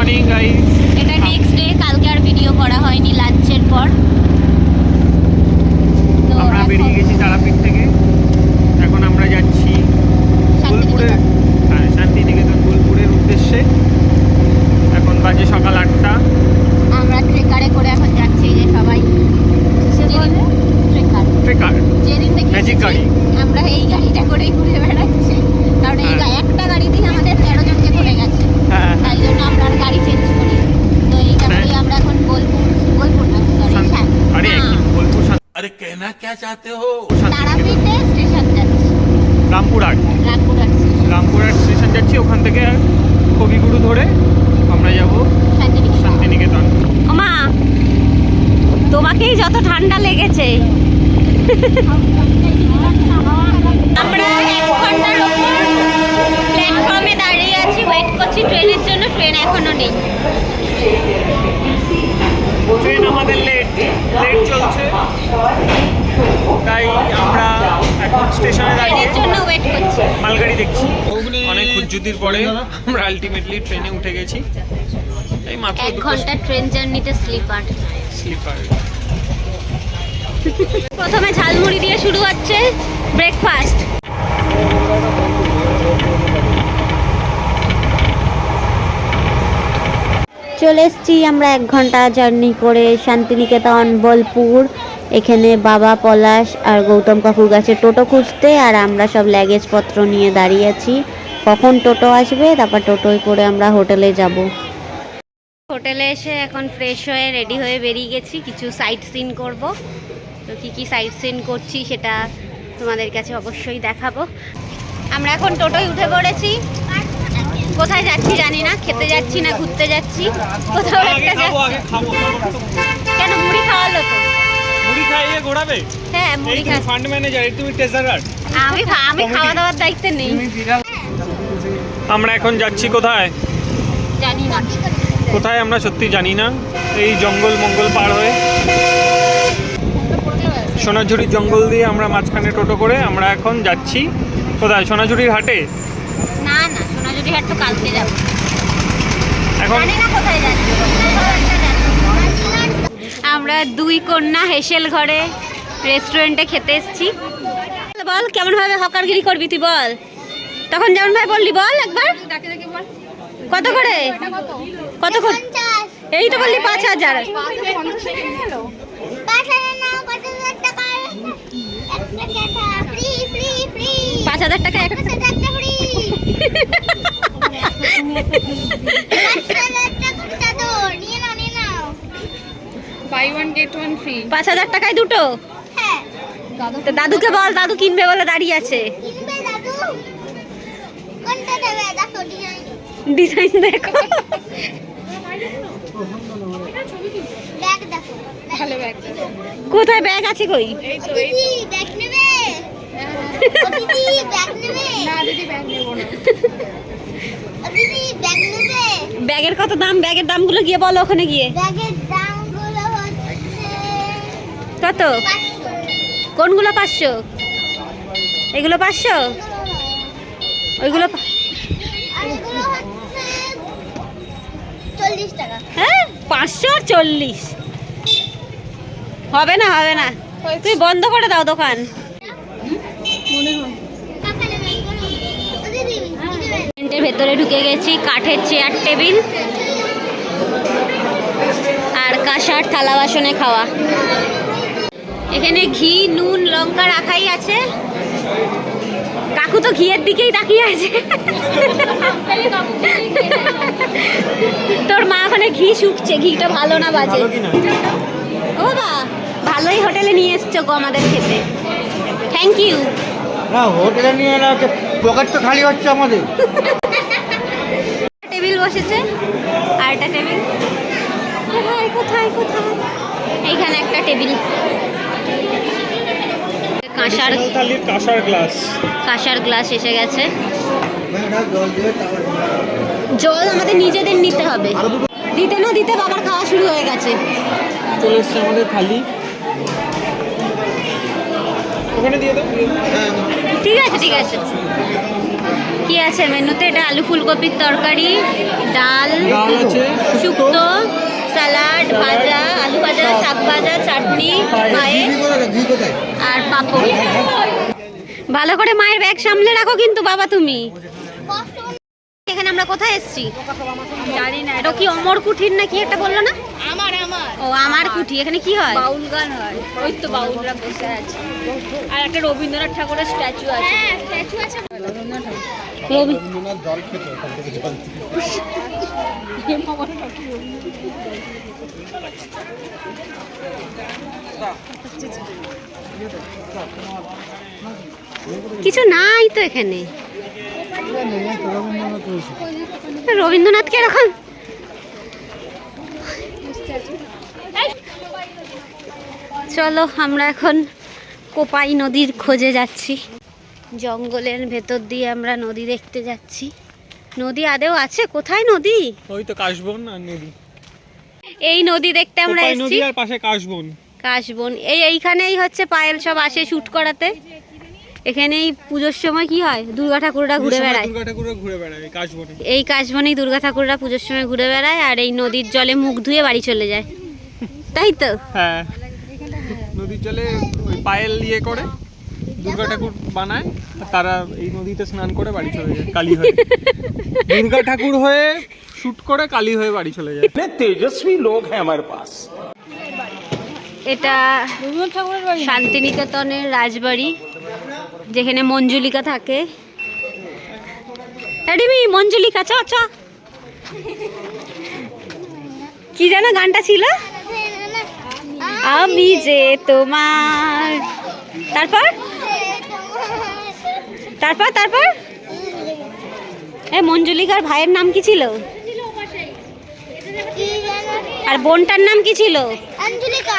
Morning guys. এটা next day, কালকে আর video করা হয়নি লাঞ্চের পর। তো আমরা বেরিয়ে গেছি তারাপীঠ থেকে। এখন আমরা যাচ্ছি বোলপুরের, হ্যাঁ শান্তিনিকেতন বোলপুরের উদ্দেশ্যে। এখন বাজে সকাল 8টা। আমরা ট্রেকারে করে এখন যাচ্ছি, যে সবাই ট্রেকার যেদিন থেকে ম্যাজিক গাড়ি। আমরা এই গাড়িটা করেই ঘুরে বেড়াচ্ছি, কারণ এই একটা গাড়িতেই আমাদের 13 জনকে করে গেছে। হ্যাঁ, তাই জন্য আমরা আর গাড়ি চেঞ্জ করি। তো এই গাড়ি আমরা এখন বোলপুর না, আরে বোলপুর अरे कहना क्या चाहते हो? তারাপীঠে স্টেশন যাচ্ছি, রামপুরহাট রামপুরহাট স্টেশন যাচ্ছি। ওখান থেকে কবিগুরু ধরে আমরা যাব শান্তিনিকেতন। মা, তোমাকেই যত ঠান্ডা লেগেছে। আমরা 1 ঘন্টার উপর প্ল্যাটফর্মে দাঁড়িয়ে আছি, ওয়েট করছি ট্রেনের জন্য। ট্রেন এখনো নেই। ট্রেন আমাদের লেট চলছে, তাই আমরা এখন স্টেশনে দাঁড়িয়ে ট্রেনের জন্য ওয়েট করছি। মালগাড়ি দেখছি। অনেক খুঁজুতির পরে আমরা আলটিমেটলি ট্রেনে উঠে গেছি। এই মাত্র 1 ঘন্টা ট্রেন জার্নিতে স্লিপার। প্রথমে ঝালমুড়ি দিয়ে শুরু হচ্ছে ব্রেকফাস্ট। চলে এসেছি আমরা 1 ঘন্টা জার্নি করে শান্তিনিকেতন বোলপুর। এখানে বাবা পলাশ আর গৌতম কাকুর কাছে টোটো খুঁজতে, আর আমরা সব লাগেজ পত্র নিয়ে দাঁড়িয়ে আছি কখন টোটো আসবে, তারপর টোটোয় করে আমরা হোটেলে যাব। হোটেলে এসে এখন ফ্রেশ হয়ে রেডি হয়ে বেরিয়ে গেছি, কিছু সাইট সিন করব। তো কি সাইট সিন করছি সেটা তোমাদের কাছে অবশ্যই দেখাবো। আমরা এখন টোটোয় উঠে পড়েছি। কোথায় যাচ্ছি জানি না, খেতে যাচ্ছি না ঘুরতে যাচ্ছি, কোথাও একটা যাচ্ছি। কেন, মুড়ি খাওয়ালো তো? মুড়ি খাইয়ে ঘোরাবে? হ্যাঁ, মুড়ি খা। ফান্ড ম্যানেজার, তুমি ট্রেজারার। আমি খাওয়া দাওয়ার দায়িত্বে নেই। আমরা এখন যাচ্ছি কোথায় জানি না কোথায়, আমরা সত্যি জানি না। এই জঙ্গল মঙ্গল পার হয়ে সোনাঝুরির জঙ্গল দিয়ে আমরা মাঝখানে টোটো করে আমরা এখন যাচ্ছি কোথায়? সোনাঝুরির হাটে। না না, সোনাঝুরি হাট তো কালকে যাব। এখন জানি না কোথায় যাচ্ছি। আমরা 2 কন্যা হেসেল ঘরে রেস্টুরেন্টে খেতে এসেছি। বল কেমন ভাবে হকারগিরি করবি তুই, বল। তখন যেমন ভাই বললি, বল একবার। কত করে? কত করে? এই তো বললি 5000। 5000 টাকা একটা। Buy one get one free. 5000 টাকায় দুটো। তো দাদুকে বল, দাদু কিনবে বলে দাঁড়িয়ে আছে। ডিজাইন দেখো। ভালো ব্যাগ। কোথায় ব্যাগ আছে? কই? না দিদি ব্যাগ নেবো না। ব্যাগের কত দাম? ব্যাগের দামগুলো গিয়ে বলো ওখানে গিয়ে। কত? কোনগুলো 500? এগুলো 500? ওইগুলো 40 টাকা। হ্যাঁ, 540 হবে না, হবে না। তুই বন্ধ করে দাও দোকান। রেস্টুরেন্টের ভেতরে ঢুকে গেছি। কাঠের চেয়ার টেবিল আর কাঁসার থালা বাসনে খাওয়া। এখানে ঘি নুন লঙ্কা রাখাই আছে। কাকু তো ঘিয়ের দিকেই তাকিয়ে আছে। তোর মা ওখানে ঘি শুকছে, ঘিটা ভালো না বাজে? ও বাবা, ভালোই হোটেলে নিয়ে এসছো গো আমাদের খেতে। Thank you. না হোটেলে নিয়ে এলে পকেট তো খালি হচ্ছে আমাদের। টেবিল বসেছে আর একটা টেবিল কোথায় কোথায় কোথায়? এইখানে একটা টেবিল। কাঁসার গ্লাস এসে গেছে। জল আমাদের নিজেদের নিতে হবে, দিতে না দিতে বাবার খাওয়া শুরু হয়ে গেছে। চলে এসছে আমাদের থালি। ওখানে দিয়ে দাও। ঠিক আছে ঠিক আছে। কি আছে মেনুতে? এটা আলু ফুলকপির তরকারি, ডাল, ডাল আছে, শুক্তো, স্যালাড, ভাজা, আলু ভাজা, শাক ভাজা, চাটনি, পায়েস আর পাঁপড়। ভালো করে মায়ের ব্যাগ সামলে রাখো কিন্তু বাবা তুমি। এখানে আমরা কোথায় এসেছি জানি না। এটা কি অমর কুঠির না কি একটা বললো না? আমার ও আমার কুঠি। এখানে কি হয়? বাউল গান হয়, ওই তো বাউলরা বসে আছে, আর একটা রবীন্দ্রনাথ ঠাকুরের স্ট্যাচু আছে। হ্যাঁ স্ট্যাচু আছে। রবীন্দ্রনাথ জল খেত ওখান থেকে জল কিছু নাই তো এখানে। রবীন্দ্রনাথ কিরকম? চলো আমরা এখন কোপাই নদীর খোঁজে যাচ্ছি। জঙ্গলের ভেতর দিয়ে আমরা নদী দেখতে যাচ্ছি। নদী আদেও আছে? কোথায় নদী? ওই তো কাশবন আর নদী। এই নদী দেখতে আমরা কোপাই এসেছি। নদী আর পাশে কাশবন। কাশবন এইখানেই হচ্ছে পায়েল সব আসে শুট করাতে। এখানেই পুজোর সময় কি হয়, দুর্গা ঠাকুররা ঘুরে বেড়ায়। দুর্গা ঠাকুররা ঘুরে বেড়ায় কাশবনে। এই কাশবনেই দুর্গা ঠাকুররা পুজোর সময় ঘুরে বেড়ায় আর এই নদীর জলে মুখ ধুয়ে বাড়ি চলে যায়, তাই তো? হ্যাঁ, নদীর জলে ওই পায়েল ইয়ে করে দুর্গা ঠাকুর বানায় আর তারা এই নদীতে স্নান করে বাড়ি চলে যায় কালী হয়ে। দুর্গা ঠাকুর হয়ে শুট করে কালী হয়ে বাড়ি চলে যায়। तेजस्वी लोग हैं हमारे पास। এটা শান্তিনিকেতনের রাজবাড়ি, যেখানে মঞ্জুলিকা থাকে। এডিমি মঞ্জুলিকা চ চ। কি যেন গানটা ছিল? আমি যে তোমার, তারপর তারপর তারপর মঞ্জুলিকার ভাইয়ের নাম কি ছিল? আর বোনটার নাম কি ছিল? অঞ্জলিকা।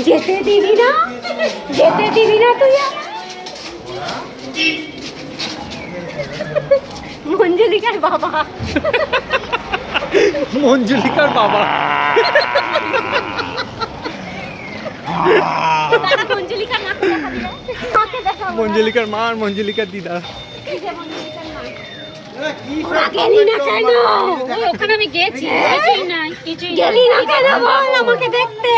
যেতে দিবি না, যেতে দিবি না তুই। মঞ্জুলিকার বাবা। মঞ্জুলিকার বাবা। মঞ্জুলিকার মাকে দেখাবি না? মাকে দেখাবো। মঞ্জুলিকার মা আর মঞ্জুলিকার দিদা। গেলি না কেন? ওখানে আমি গেছি, কিছুই নাই, কিছুই নাই। গেলি না কেন বল আমাকে দেখতে?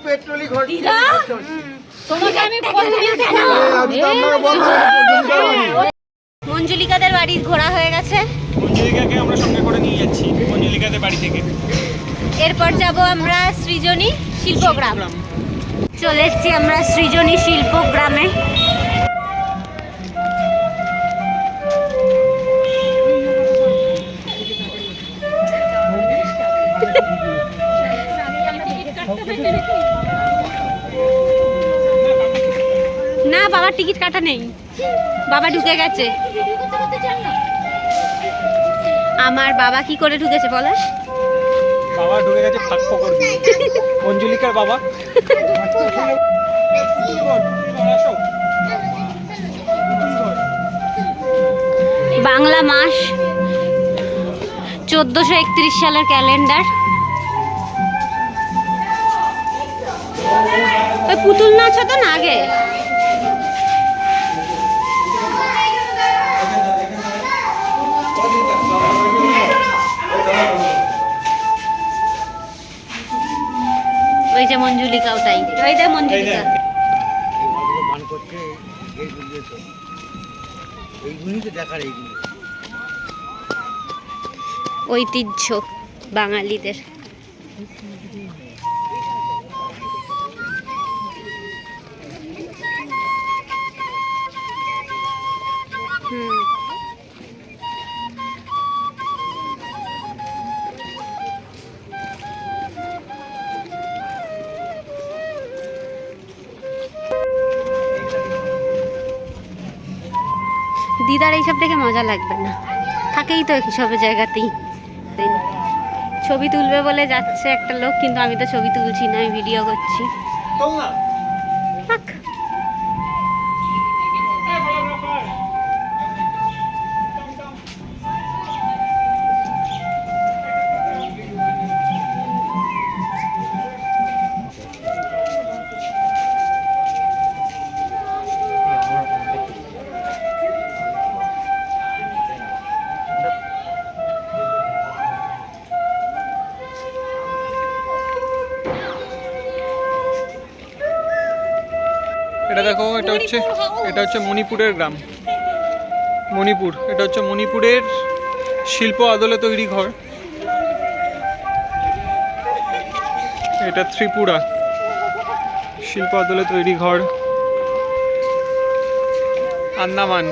পেট্রোলই ঘর দিদা তোমাকে আমি বলছি কেন? মঞ্জুলিকাদের বাড়ি ঘোরা হয়ে গেছে। মঞ্জুলিকাকে আমরা সঙ্গে করে নিয়ে যাচ্ছি মঞ্জুলিকাদের বাড়ি থেকে। এরপর যাব আমরা সৃজনী শিল্পগ্রাম। চলে এসেছি আমরা সৃজনী শিল্পগ্রামে। না বাবার টিকিট কাটা নেই, বাবা ঢুকে গেছে। আমার বাবা কি করে ঢুকেছে বলাস? বাবা ঢুকে গেছে ফাঁক ফকর দিয়ে। মঞ্জুলিকার বাবা। বাংলা মাস 1431 সালের ক্যালেন্ডার। ওই পুতুল নাচ হতো না আগে। ওই যে মঞ্জুলিকাও তাই, ওই যে মঞ্জুলিকা। গান করছে এইগুলো তো, এইগুলি তো দেখার এইগুলো। ঐতিহ্য বাঙালিদের। দিদার এইসব দেখে মজা লাগবে না, থাকেই তো সব জায়গাতেই। ছবি তুলবে বলে যাচ্ছে একটা লোক, কিন্তু আমি তো ছবি তুলছি না, আমি ভিডিও করছি। থাক। এটা দেখো, এটা হচ্ছে মণিপুরের গ্রাম, মণিপুর। এটা হচ্ছে মণিপুরের শিল্প আদলে তৈরি ঘর। এটা ত্রিপুরা, শিল্প আদলে তৈরি ঘর। আন্দামান,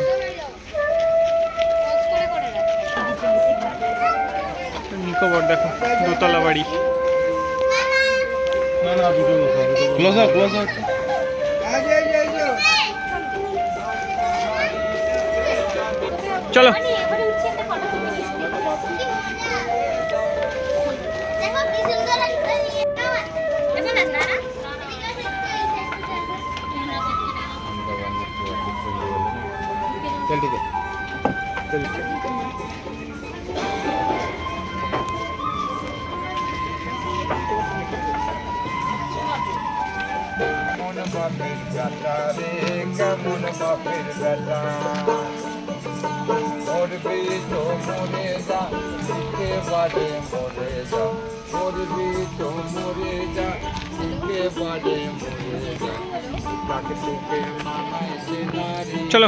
নিকোবর দেখো, দোতলা বাড়ি। ক্লোজার ক্লোজার চলো। चल ठीक है চলো।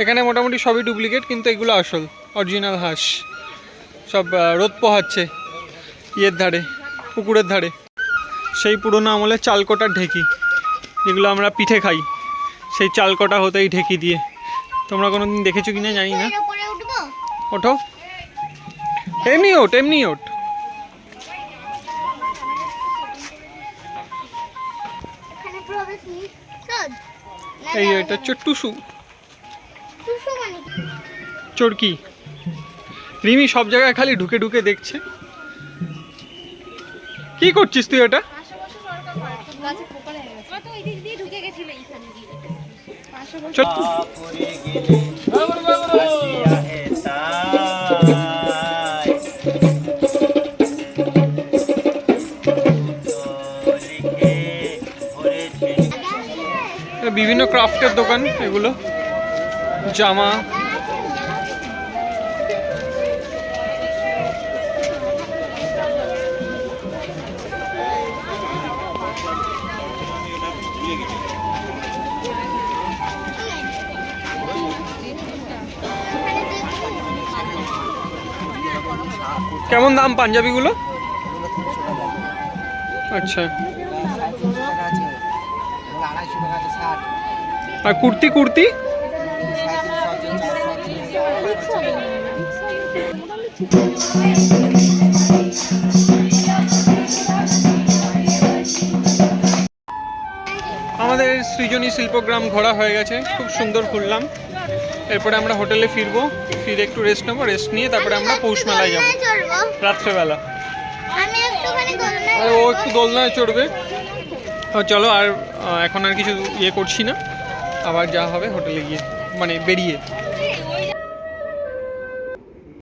এখানে মোটামুটি সবই ডুপ্লিকেট, কিন্তু এগুলো আসল, অরিজিনাল হাঁস। সব রোদ পোহাচ্ছে ইয়ের ধারে, পুকুরের ধারে। সেই পুরোনো আমলের চালকোটার ঢেকি, যেগুলো আমরা পিঠে খাই, সেই চালকোটা হতেই ঢেকি দিয়ে। তোমরা কোনো দিন দেখেছো কি না জানি না। ওঠো, এমনি ওঠ, এমনি ওঠ। এই এটা হচ্ছে টুসু, চরকি। রিমি সব জায়গায় খালি ঢুকে ঢুকে দেখছে। কি করছিস তুই এটা? চল। বিভিন্ন ক্রাফটের দোকান এগুলো, জামা। কেমন দাম পাঞ্জাবিগুলো? আচ্ছা, আর কুর্তি? কুর্তি আমাদের সৃজনী শিল্পগ্রাম ঘোরা হয়ে গেছে, খুব সুন্দর ঘুরলাম। এরপরে আমরা হোটেলে ফিরবো, ফিরে একটু রেস্ট নেবো, রেস্ট নিয়ে তারপরে আমরা পৌষ মেলায় যাবো রাত্রেবেলা। আর ও একটু দোলনায় চড়বে। চলো, আর এখন আর কিছু ইয়ে করছি না, আবার যা হবে হোটেলে গিয়ে, মানে বেরিয়ে।